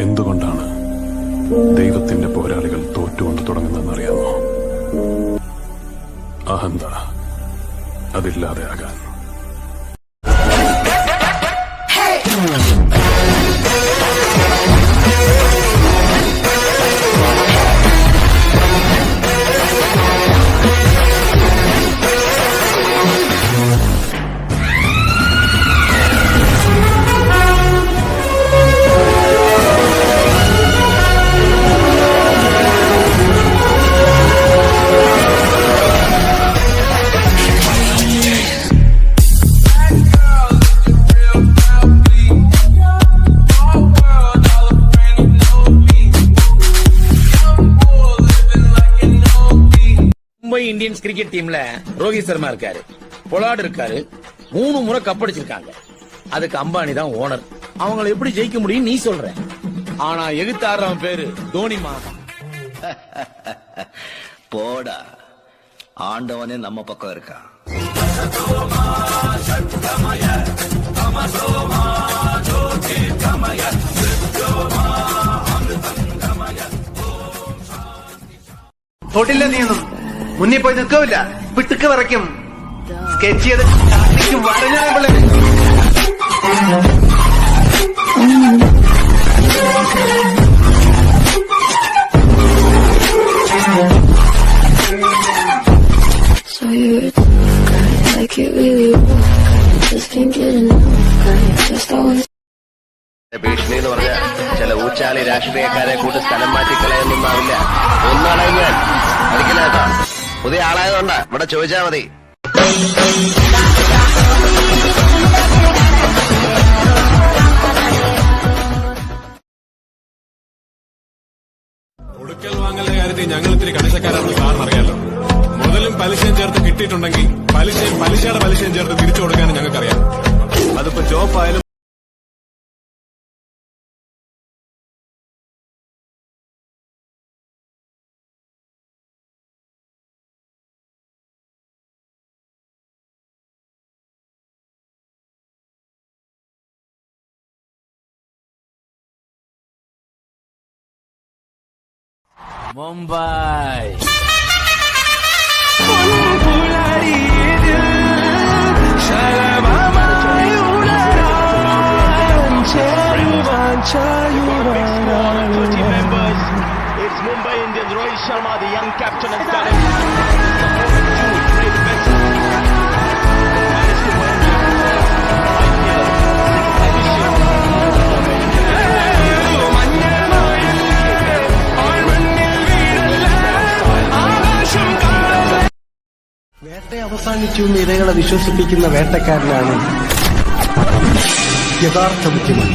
എന്തുകൊണ്ടാണ് ദൈവത്തിന്റെ പോരാളികൾ തോറ്റുകൊണ്ട് തുടങ്ങുന്നതെന്നറിയാമോ? അഹന്ത അതില്ലാതെയാകാൻ. மும்பை இந்தியன்ஸ் கிரிக்கெட் டீம்ல ரோஹித் சர்மா இருக்காரு, பொலார்ட் இருக்காரு, 3 முறை கப் அடிச்சிருக்காங்க. அதுக்கு அம்பானி தான் ஓனர். அவங்களை எப்படி ஜெயிக்க முடியும் நீ சொல்ற? ஆனா எகுத்து ஆடுறவன் பேரு தோனிமா. போடா, ஆண்டவனே நம்ம பக்கம் இருக்கான். തൊട്ടില്ല നീയൊന്നും, മുന്നിൽ പോയി നിൽക്കില്ല, പിട്ടുക്ക് വിറയ്ക്കും. സ്കെച്ച് ചെയ്ത് വരഞ്ഞ ഭീഷണി എന്ന് പറഞ്ഞ ചില ഊച്ചാളി രാഷ്ട്രീയക്കാരെ കൂട്ട് സ്ഥലം മാറ്റിക്കളയൊന്നുമാവില്ല. ഒന്നടങ്ങി ഞാൻ പഠിക്കലേട്ടാ. പുതിയ ആളായതുകൊണ്ടാ, ഇവിടെ ചോദിച്ചാ മതി. കൊടുക്കൽ വാങ്ങലിന്റെ കാര്യത്തിൽ ഞങ്ങൾ ഇത്തിരി കണിശക്കാരാണെന്ന് സാറിന് അറിയാലോ. മുതലും പലിശയും ചേർത്ത് കിട്ടിയിട്ടുണ്ടെങ്കിൽ പലിശയുടെ പലിശയും ചേർത്ത് തിരിച്ചു കൊടുക്കാനും ഞങ്ങൾക്കറിയാം. അതിപ്പോ ജോബായാലും Mumbai It's Mumbai Indians. Rohit Sharma, the young captain, has done it. വേട്ട അവസാനിച്ചു എന്ന് ഇരകളെ വിശ്വസിപ്പിക്കുന്ന വേട്ടക്കാരനാണ് യഥാർത്ഥ ബുദ്ധിമാൻ.